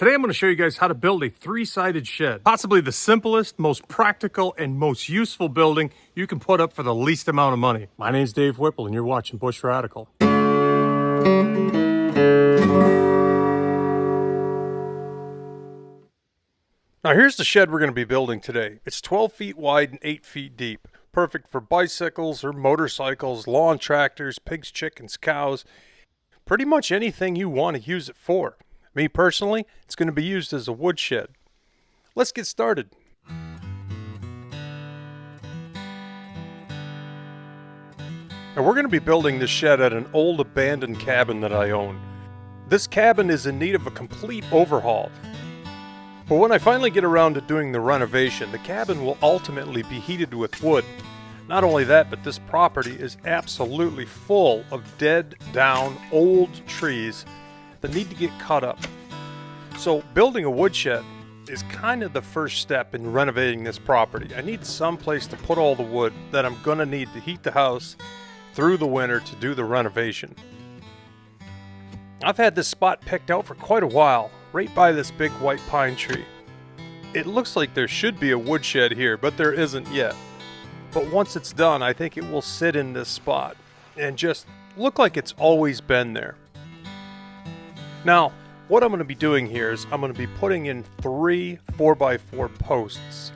Today I'm going to show you guys how to build a three-sided shed. Possibly the simplest, most practical, and most useful building you can put up for the least amount of money. My name's Dave Whipple and you're watching Bush Radical. Now here's the shed we're going to be building today. It's 12 feet wide and 8 feet deep. Perfect for bicycles or motorcycles, lawn tractors, pigs, chickens, cows. Pretty much anything you want to use it for. Me personally, it's going to be used as a woodshed. Let's get started. Now we're going to be building this shed at an old abandoned cabin that I own. This cabin is in need of a complete overhaul. But when I finally get around to doing the renovation, the cabin will ultimately be heated with wood. Not only that, but this property is absolutely full of dead, down, old trees that need to get cut up. So building a woodshed is kind of the first step in renovating this property. I need some place to put all the wood that I'm going to need to heat the house through the winter to do the renovation. I've had this spot picked out for quite a while, right by this big white pine tree. It looks like there should be a woodshed here, but there isn't yet. But once it's done, I think it will sit in this spot and just look like it's always been there. Now, what I'm going to be doing here is I'm going to be putting in 3 4x4 posts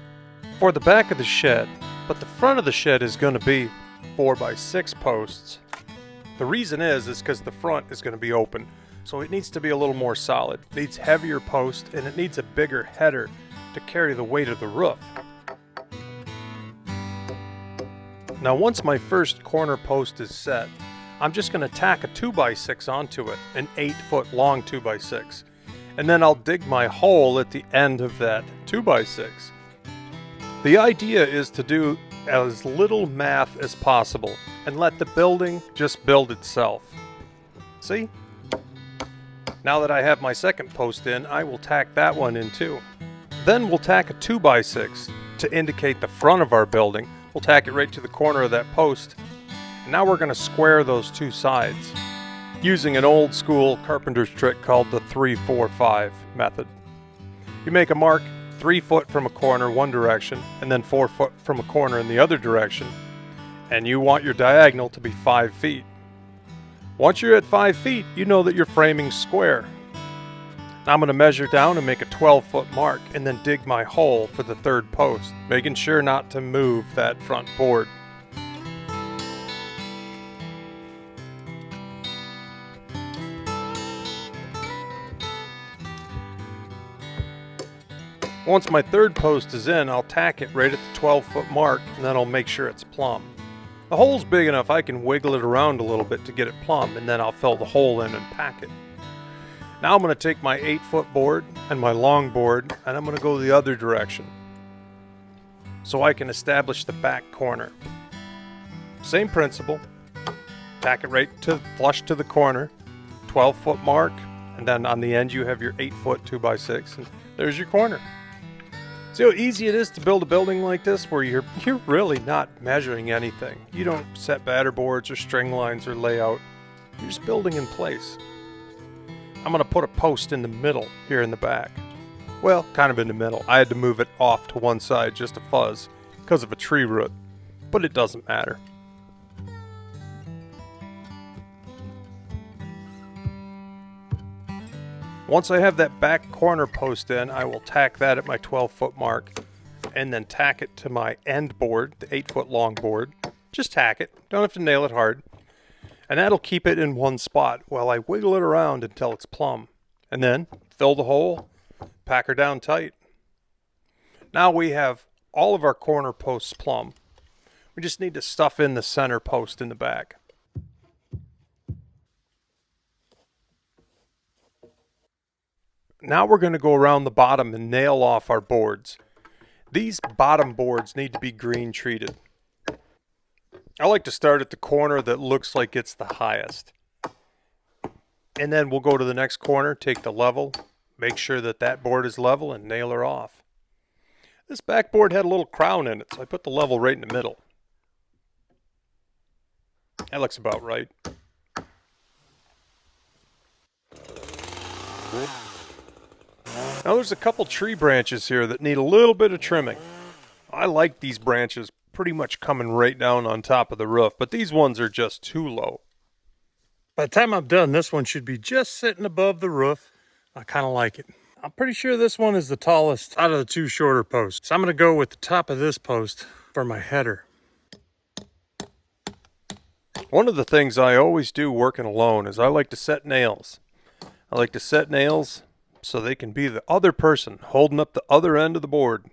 for the back of the shed, but the front of the shed is going to be 4x6 posts. The reason is because the front is going to be open, so it needs to be a little more solid. It needs heavier posts, and it needs a bigger header to carry the weight of the roof. Now once my first corner post is set, I'm just going to tack a 2x6 onto it, an 8-foot long 2x6, and then I'll dig my hole at the end of that 2x6. The idea is to do as little math as possible and let the building just build itself. See? Now that I have my second post in, I will tack that one in too. Then we'll tack a 2x6 to indicate the front of our building. We'll tack it right to the corner of that post. And now we're going to square those two sides using an old school carpenter's trick called the 3-4-5 method. You make a mark 3 foot from a corner one direction and then 4 foot from a corner in the other direction, and you want your diagonal to be 5 feet. Once you're at 5 feet, you know that you're framing square. Now I'm going to measure down and make a 12-foot mark and then dig my hole for the third post, making sure not to move that front board. Once my third post is in, I'll tack it right at the 12-foot mark, and then I'll make sure it's plumb. The hole's big enough I can wiggle it around a little bit to get it plumb, and then I'll fill the hole in and pack it. Now I'm going to take my 8-foot board and my long board, and I'm going to go the other direction so I can establish the back corner. Same principle. Tack it right flush to the corner, 12-foot mark, and then on the end you have your 8-foot 2x6, and there's your corner. See how easy it is to build a building like this where you're really not measuring anything. You don't set batter boards or string lines or layout. You're just building in place. I'm going to put a post in the middle here in the back. Well, kind of in the middle. I had to move it off to one side just a fuzz because of a tree root, but it doesn't matter. Once I have that back corner post in, I will tack that at my 12-foot mark and then tack it to my end board, the 8-foot long board. Just tack it. Don't have to nail it hard. And that'll keep it in one spot while I wiggle it around until it's plumb. And then fill the hole, pack her down tight. Now we have all of our corner posts plumb. We just need to stuff in the center post in the back. Now we're going to go around the bottom and nail off our boards. These bottom boards need to be green treated. I like to start at the corner that looks like it's the highest. And then we'll go to the next corner, take the level, make sure that that board is level, and nail her off. This back board had a little crown in it, so I put the level right in the middle. That looks about right. Now there's a couple tree branches here that need a little bit of trimming. I like these branches pretty much coming right down on top of the roof, but these ones are just too low. By the time I'm done, this one should be just sitting above the roof. I kind of like it. I'm pretty sure this one is the tallest out of the two shorter posts. So I'm going to go with the top of this post for my header. One of the things I always do working alone is I like to set nails. I like to set nails so they can be the other person holding up the other end of the board.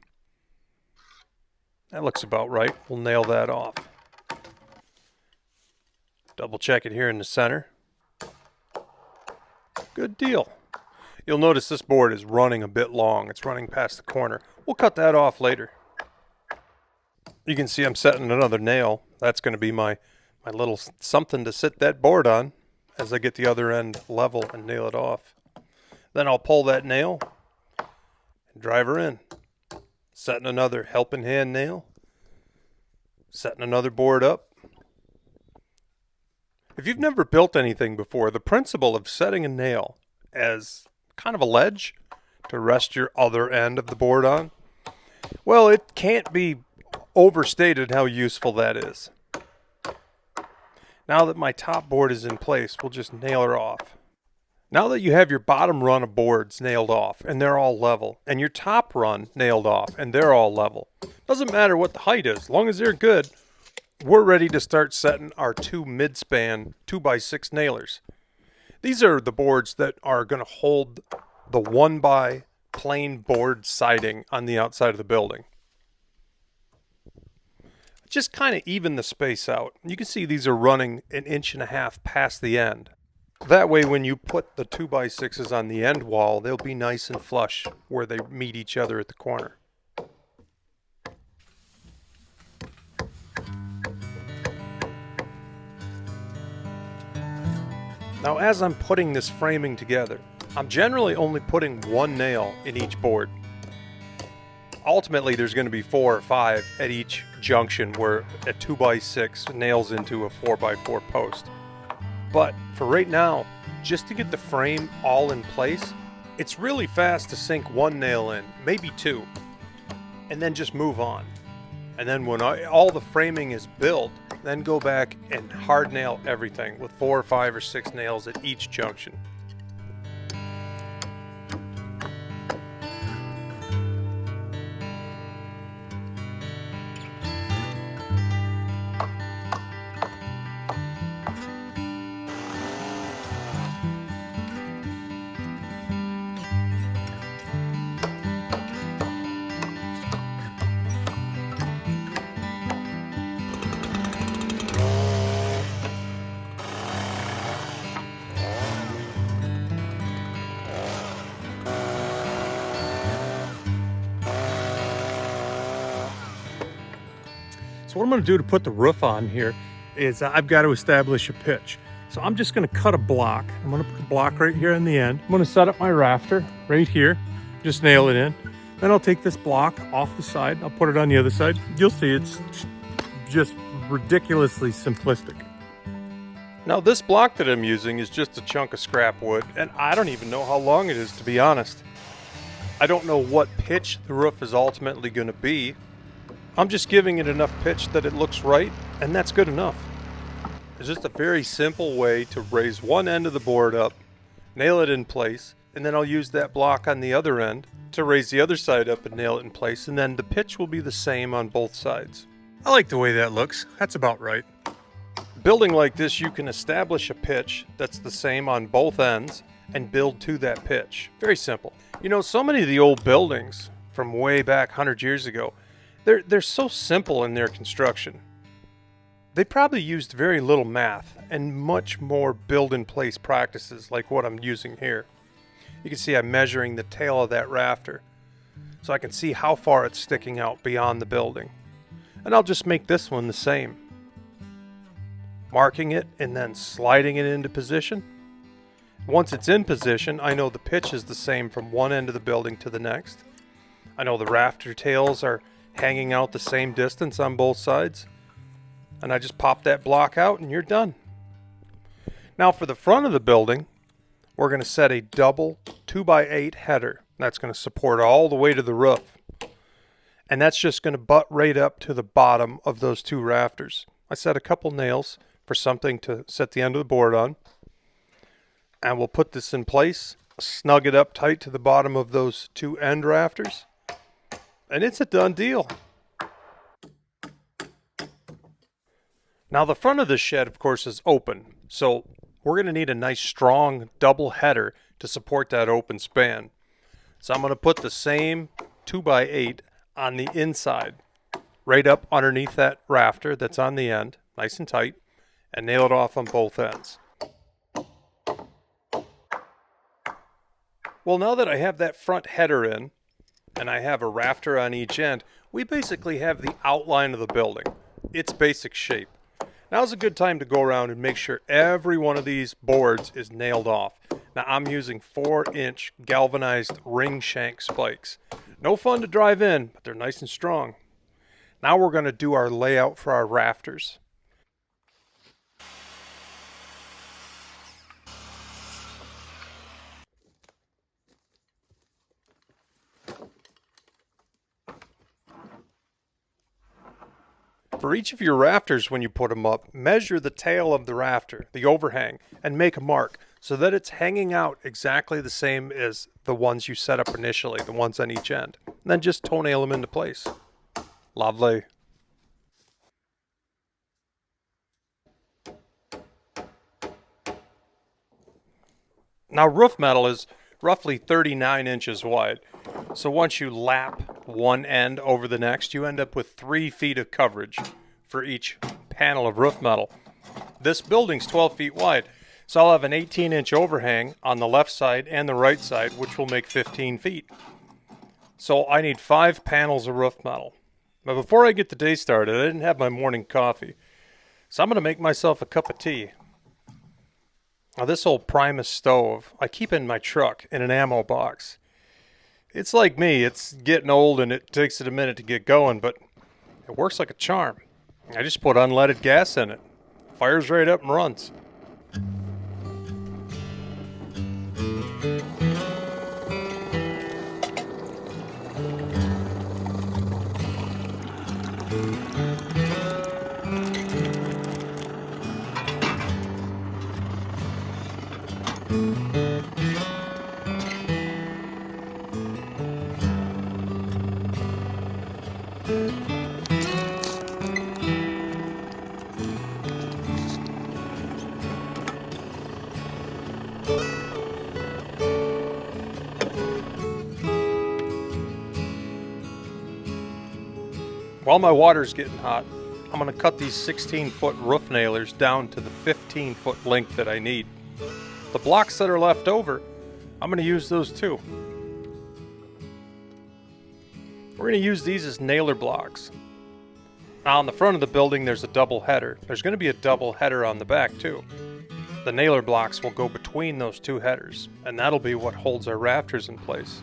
That looks about right. We'll nail that off. Double check it here in the center. Good deal. You'll notice this board is running a bit long. It's running past the corner. We'll cut that off later. You can see I'm setting another nail. That's going to be my little something to sit that board on as I get the other end level and nail it off. Then I'll pull that nail and drive her in. Setting another helping hand nail. Setting another board up. If you've never built anything before, the principle of setting a nail as kind of a ledge to rest your other end of the board on, well, it can't be overstated how useful that is. Now that my top board is in place, we'll just nail her off. Now that you have your bottom run of boards nailed off and they're all level, and your top run nailed off and they're all level, doesn't matter what the height is, as long as they're good, we're ready to start setting our two mid-span 2x6 nailers. These are the boards that are going to hold the 1x plain board siding on the outside of the building. Just kind of even the space out. You can see these are running 1.5 inches past the end. That way when you put the 2x6s on the end wall, they'll be nice and flush where they meet each other at the corner. Now as I'm putting this framing together, I'm generally only putting one nail in each board. Ultimately there's going to be 4 or 5 at each junction where a 2x6 nails into a 4x4 post. But for right now, just to get the frame all in place, it's really fast to sink one nail in, maybe 2, and then just move on. And then when all the framing is built, then go back and hard nail everything with 4 or 5 or 6 nails at each junction. So what I'm going to do to put the roof on here is I've got to establish a pitch. So I'm just going to cut a block. I'm going to put a block right here in the end. I'm going to set up my rafter right here, just nail it in. Then I'll take this block off the side. I'll put it on the other side. You'll see it's just ridiculously simplistic. Now this block that I'm using is just a chunk of scrap wood, and I don't even know how long it is, to be honest. I don't know what pitch the roof is ultimately going to be. I'm just giving it enough pitch that it looks right, and that's good enough. It's just a very simple way to raise one end of the board up, nail it in place, and then I'll use that block on the other end to raise the other side up and nail it in place, and then the pitch will be the same on both sides. I like the way that looks. That's about right. Building like this, you can establish a pitch that's the same on both ends and build to that pitch. Very simple. You know, so many of the old buildings from way back 100 years ago, they're so simple in their construction. They probably used very little math and much more build-in-place practices like what I'm using here. You can see I'm measuring the tail of that rafter so I can see how far it's sticking out beyond the building. And I'll just make this one the same. Marking it and then sliding it into position. Once it's in position, I know the pitch is the same from one end of the building to the next. I know the rafter tails are hanging out the same distance on both sides. And I just pop that block out and you're done. Now for the front of the building, we're going to set a double 2x8 header. That's going to support all the way to the roof. And that's just going to butt right up to the bottom of those two rafters. I set a couple nails for something to set the end of the board on. And we'll put this in place, snug it up tight to the bottom of those two end rafters. And it's a done deal. Now the front of the shed, of course, is open. So we're going to need a nice strong double header to support that open span. So I'm going to put the same 2x8 on the inside, right up underneath that rafter that's on the end, nice and tight, and nail it off on both ends. Well, now that I have that front header in, and I have a rafter on each end, we basically have the outline of the building, its basic shape. Now's a good time to go around and make sure every one of these boards is nailed off. Now I'm using 4-inch galvanized ring shank spikes. No fun to drive in, but they're nice and strong. Now we're going to do our layout for our rafters. For each of your rafters, when you put them up, measure the tail of the rafter, the overhang, and make a mark so that it's hanging out exactly the same as the ones you set up initially, the ones on each end. And then just toenail them into place. Lovely. Now roof metal is roughly 39 inches wide. So once you lap one end over the next, you end up with 3 feet of coverage for each panel of roof metal. This building's 12 feet wide, so I'll have an 18-inch overhang on the left side and the right side, which will make 15 feet. So I need 5 panels of roof metal. But before I get the day started, I didn't have my morning coffee, so I'm going to make myself a cup of tea. Now this old Primus stove, I keep in my truck in an ammo box. It's like me, it's getting old and it takes it a minute to get going, but it works like a charm. I just put unleaded gas in it. Fires right up and runs. While my water's getting hot, I'm going to cut these 16-foot roof nailers down to the 15-foot length that I need. The blocks that are left over, I'm going to use those too. We're going to use these as nailer blocks. Now on the front of the building there's a double header. There's going to be a double header on the back too. The nailer blocks will go between those two headers, and that'll be what holds our rafters in place.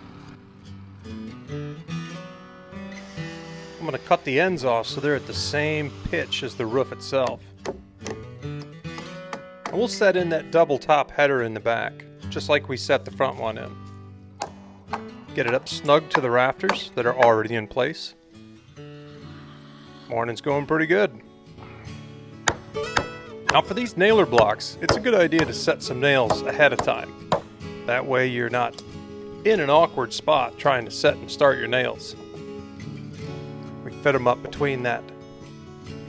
I'm going to cut the ends off so they're at the same pitch as the roof itself. And we'll set in that double top header in the back, just like we set the front one in. Get it up snug to the rafters that are already in place. Morning's going pretty good. Now for these nailer blocks, it's a good idea to set some nails ahead of time. That way you're not in an awkward spot trying to set and start your nails. We fit them up between that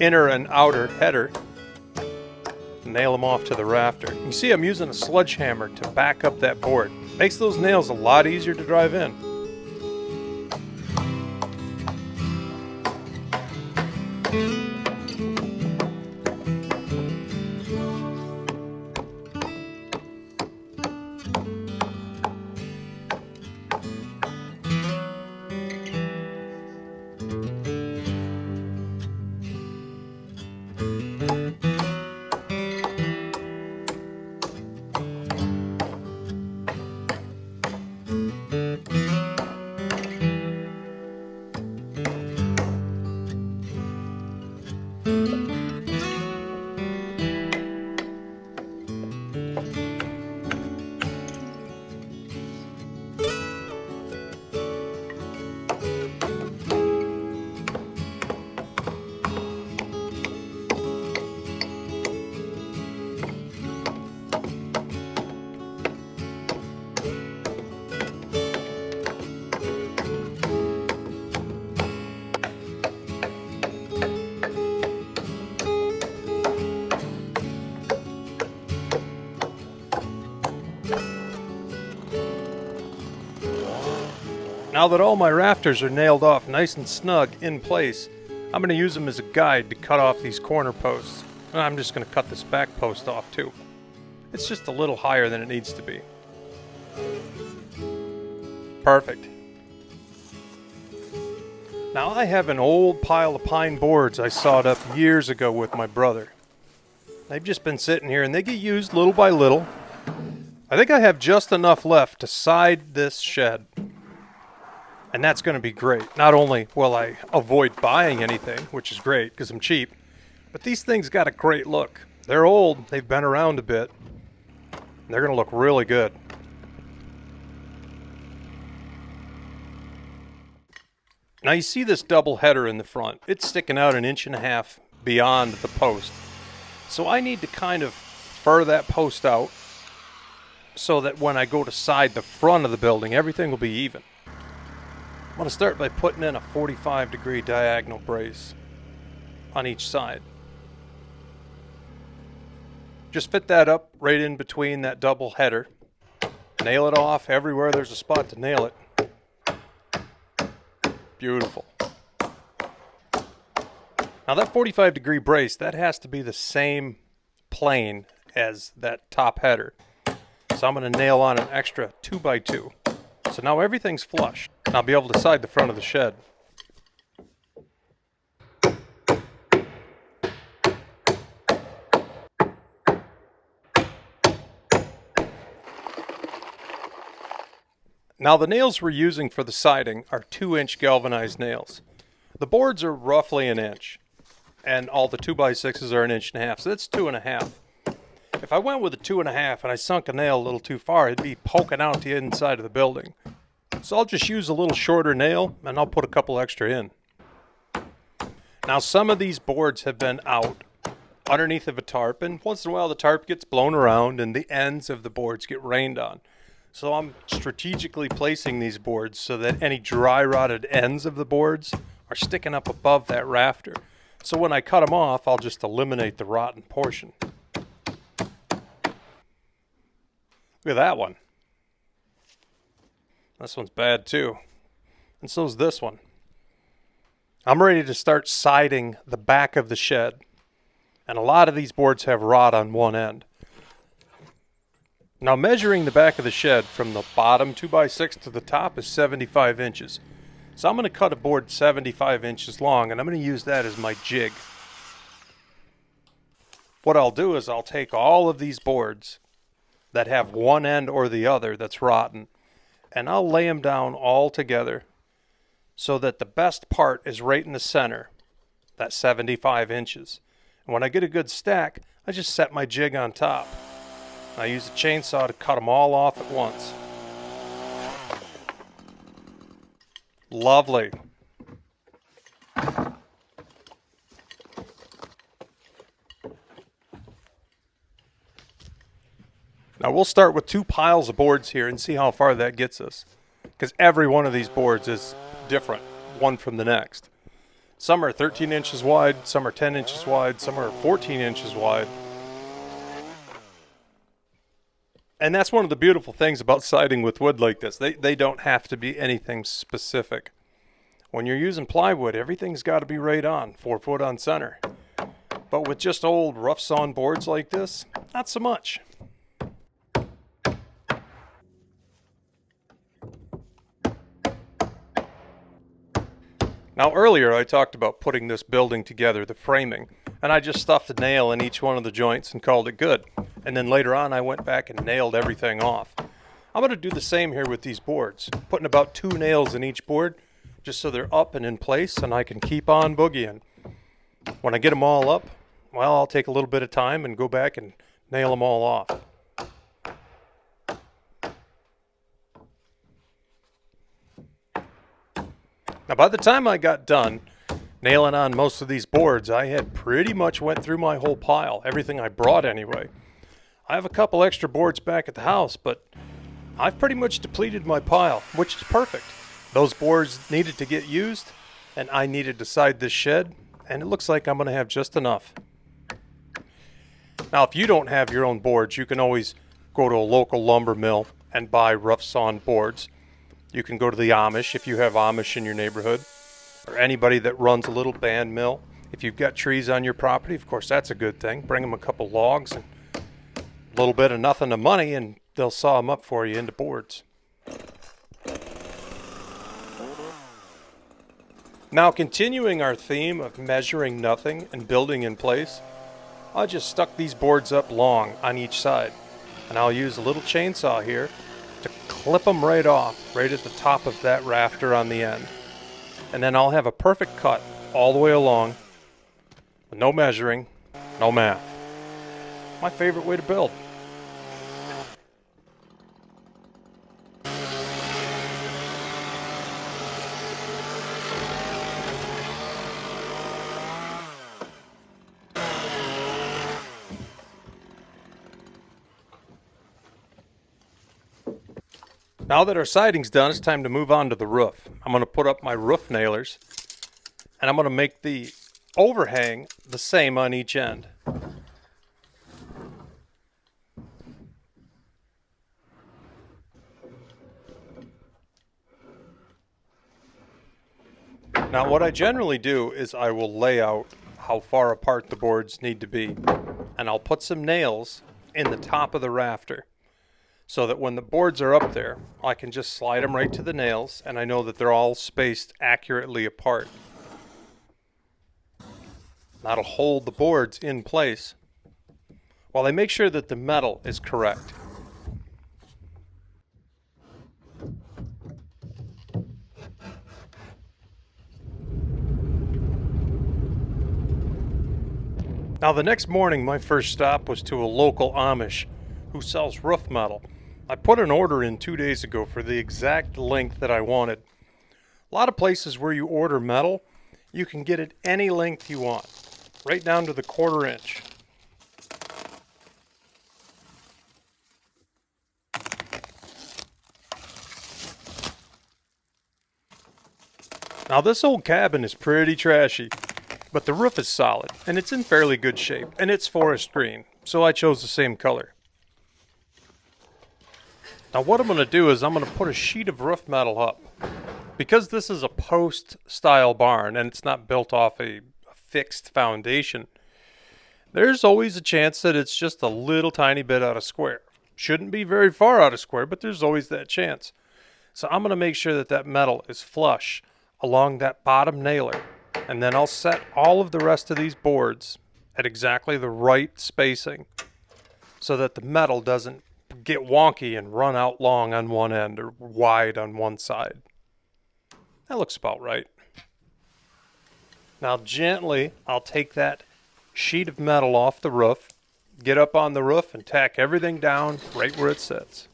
inner and outer header. Nail them off to the rafter. You see I'm using a sledgehammer to back up that board. Makes those nails a lot easier to drive in. Now that all my rafters are nailed off nice and snug in place, I'm going to use them as a guide to cut off these corner posts. And I'm just going to cut this back post off too. It's just a little higher than it needs to be. Perfect. Now I have an old pile of pine boards I sawed up years ago with my brother. They've just been sitting here and they get used little by little. I think I have just enough left to side this shed. And that's going to be great. Not only will I avoid buying anything, which is great because I'm cheap, but these things got a great look. They're old, they've been around a bit. They're going to look really good. Now you see this double header in the front. It's sticking out 1.5 inches beyond the post. So I need to kind of fur that post out so that when I go to side the front of the building, everything will be even. I'm going to start by putting in a 45-degree diagonal brace on each side. Just fit that up right in between that double header. Nail it off everywhere there's a spot to nail it. Beautiful. Now that 45-degree brace, that has to be the same plane as that top header. So I'm going to nail on an extra 2x2. So now everything's flush. And I'll be able to side the front of the shed. Now the nails we're using for the siding are 2-inch galvanized nails. The boards are roughly 1 inch, and all the 2x6s are 1.5 inches, so that's 2.5. If I went with a 2.5 and I sunk a nail a little too far, it'd be poking out the inside of the building. So I'll just use a little shorter nail, and I'll put a couple extra in. Now some of these boards have been out underneath of a tarp, and once in a while the tarp gets blown around and the ends of the boards get rained on. So I'm strategically placing these boards so that any dry rotted ends of the boards are sticking up above that rafter. So when I cut them off, I'll just eliminate the rotten portion. Look at that one. This one's bad too. And so's this one. I'm ready to start siding the back of the shed. And a lot of these boards have rot on one end. Now measuring the back of the shed from the bottom 2x6 to the top is 75 inches. So I'm going to cut a board 75 inches long and I'm going to use that as my jig. What I'll do is I'll take all of these boards that have one end or the other that's rotten and I'll lay them down all together so that the best part is right in the center, that 75 inches. And when I get a good stack, I just set my jig on top. I use a chainsaw to cut them all off at once. Lovely. Now we'll start with 2 piles of boards here and see how far that gets us. Because every one of these boards is different, one from the next. Some are 13 inches wide, some are 10 inches wide, some are 14 inches wide. And that's one of the beautiful things about siding with wood like this. They don't have to be anything specific. When you're using plywood, everything's got to be right on, 4 foot on center. But with just old rough sawn boards like this, not so much. Now earlier I talked about putting this building together, the framing, and I just stuffed a nail in each one of the joints and called it good. And then later on I went back and nailed everything off. I'm going to do the same here with these boards, putting about 2 nails in each board just so they're up and in place and I can keep on boogieing. When I get them all up, well, I'll take a little bit of time and go back and nail them all off. Now by the time I got done nailing on most of these boards, I had pretty much went through my whole pile, everything I brought anyway. I have a couple extra boards back at the house, but I've pretty much depleted my pile, which is perfect. Those boards needed to get used, and I needed to side this shed, and it looks like I'm going to have just enough. Now, if you don't have your own boards, you can always go to a local lumber mill and buy rough sawn boards. You can go to the Amish if you have Amish in your neighborhood, or anybody that runs a little band mill. If you've got trees on your property, of course, that's a good thing. Bring them a couple logs and a little bit of nothing to money, and they'll saw them up for you into boards. Now, continuing our theme of measuring nothing and building in place, I just stuck these boards up long on each side, and I'll use a little chainsaw here to clip them right off, right at the top of that rafter on the end. And then I'll have a perfect cut all the way along, with no measuring, no math. My favorite way to build. Now that our siding's done, it's time to move on to the roof. I'm going to put up my roof nailers, and I'm going to make the overhang the same on each end. Now what I generally do is I will lay out how far apart the boards need to be, and I'll put some nails in the top of the rafter, so that when the boards are up there, I can just slide them right to the nails, and I know that they're all spaced accurately apart. That'll hold the boards in place while I make sure that the metal is correct. Now the next morning, my first stop was to a local Amish who sells roof metal. I put an order in 2 days ago for the exact length that I wanted. A lot of places where you order metal, you can get it any length you want, right down to the 1/4 inch. Now this old cabin is pretty trashy, but the roof is solid, and it's in fairly good shape, and it's forest green, so I chose the same color. Now what I'm going to do is I'm going to put a sheet of roof metal up. Because this is a post-style barn and it's not built off a fixed foundation, there's always a chance that it's just a little tiny bit out of square. Shouldn't be very far out of square, but there's always that chance. So I'm going to make sure that that metal is flush along that bottom nailer, and then I'll set all of the rest of these boards at exactly the right spacing so that the metal doesn't get wonky and run out long on one end or wide on one side. That looks about right. Now gently, I'll take that sheet of metal off the roof, get up on the roof, and tack everything down right where it sits.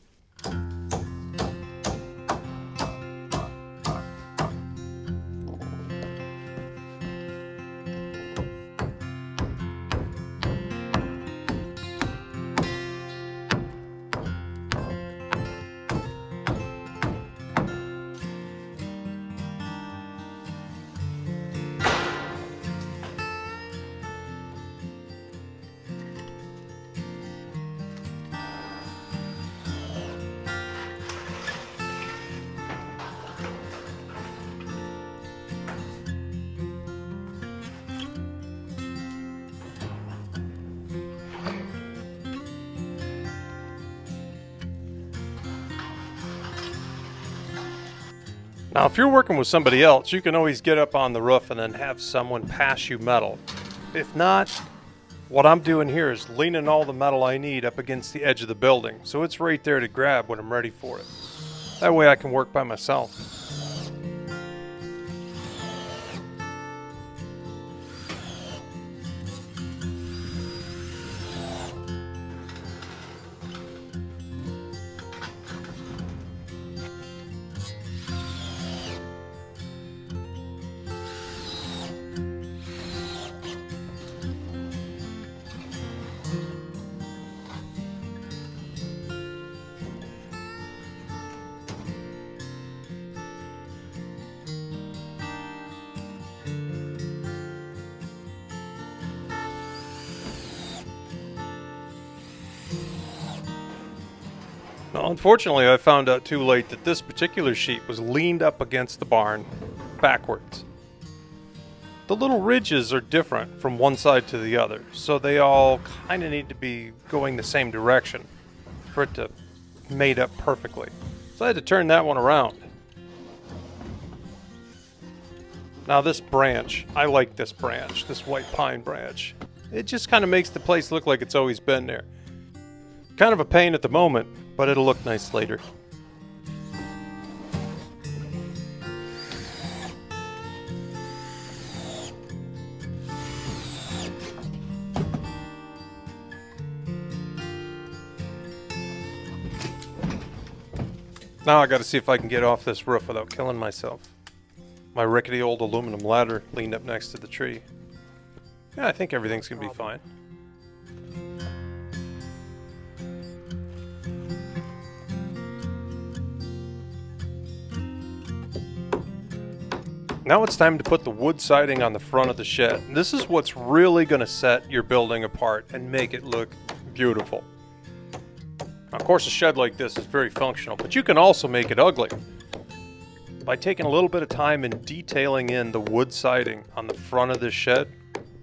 Now, if you're working with somebody else, you can always get up on the roof and then have someone pass you metal. If not, what I'm doing here is leaning all the metal I need up against the edge of the building, so it's right there to grab when I'm ready for it. That way I can work by myself. Now, unfortunately, I found out too late that this particular sheet was leaned up against the barn backwards. The little ridges are different from one side to the other, so they all kind of need to be going the same direction for it to mate up perfectly. So I had to turn that one around. Now this branch, I like this branch, this white pine branch. It just kind of makes the place look like it's always been there. Kind of a pain at the moment, but it'll look nice later. Now I gotta see if I can get off this roof without killing myself. My rickety old aluminum ladder leaned up next to the tree. Yeah, I think everything's gonna be fine. Now it's time to put the wood siding on the front of the shed. This is what's really gonna set your building apart and make it look beautiful. Of course, a shed like this is very functional, but you can also make it ugly by taking a little bit of time and detailing in the wood siding on the front of this shed.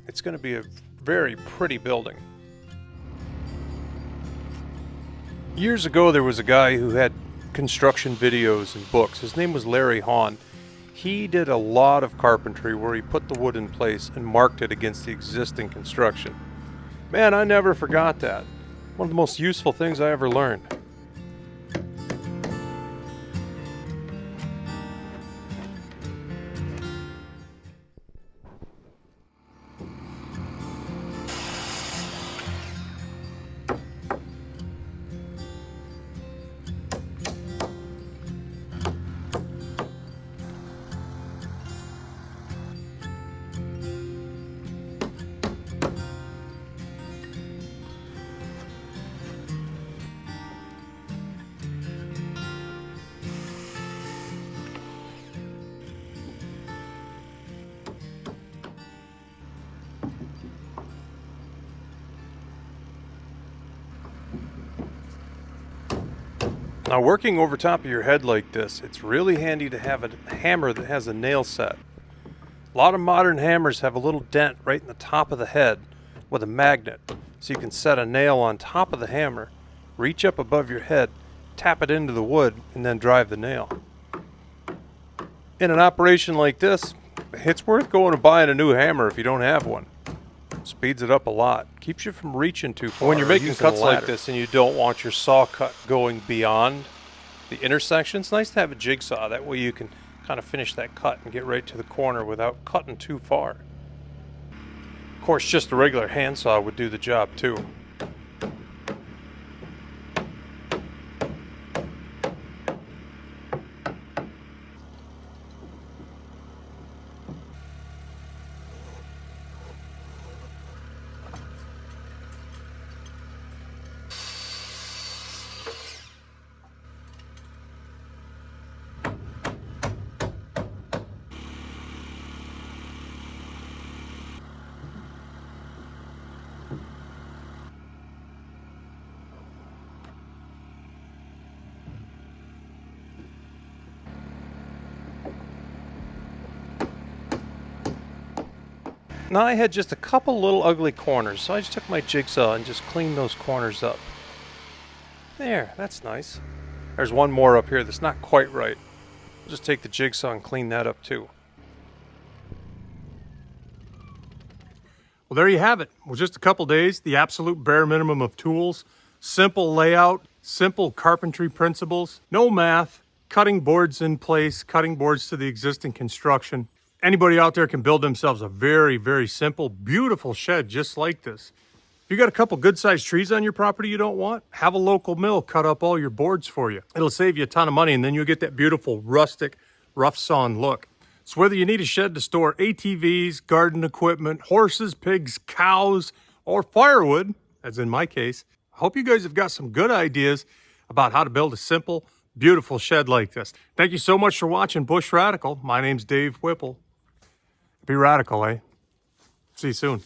It's going to be a very pretty building. Years ago, there was a guy who had construction videos and books. His name was Larry Hahn. He did a lot of carpentry where he put the wood in place and marked it against the existing construction. Man, I never forgot that. One of the most useful things I ever learned. Now, working over top of your head like this, it's really handy to have a hammer that has a nail set. A lot of modern hammers have a little dent right in the top of the head with a magnet, so you can set a nail on top of the hammer, reach up above your head, tap it into the wood, and then drive the nail. In an operation like this, it's worth going and buying a new hammer if you don't have one. Speeds it up a lot. Keeps you from reaching too far. When you're making cuts like this and you don't want your saw cut going beyond the intersection, it's nice to have a jigsaw. That way you can kind of finish that cut and get right to the corner without cutting too far. Of course, just a regular handsaw would do the job too. Now I had just a couple little ugly corners, so I just took my jigsaw and just cleaned those corners up. There, that's nice. There's one more up here that's not quite right. I'll just take the jigsaw and clean that up too. Well, there you have it. Well, just a couple days, the absolute bare minimum of tools, simple layout, simple carpentry principles, no math, cutting boards in place, cutting boards to the existing construction. Anybody out there can build themselves a very, very simple, beautiful shed just like this. If you got a couple good-sized trees on your property you don't want, have a local mill cut up all your boards for you. It'll save you a ton of money, and then you'll get that beautiful, rustic, rough-sawn look. So whether you need a shed to store ATVs, garden equipment, horses, pigs, cows, or firewood, as in my case, I hope you guys have got some good ideas about how to build a simple, beautiful shed like this. Thank you so much for watching Bush Radical. My name's Dave Whipple. Be radical, eh? See you soon.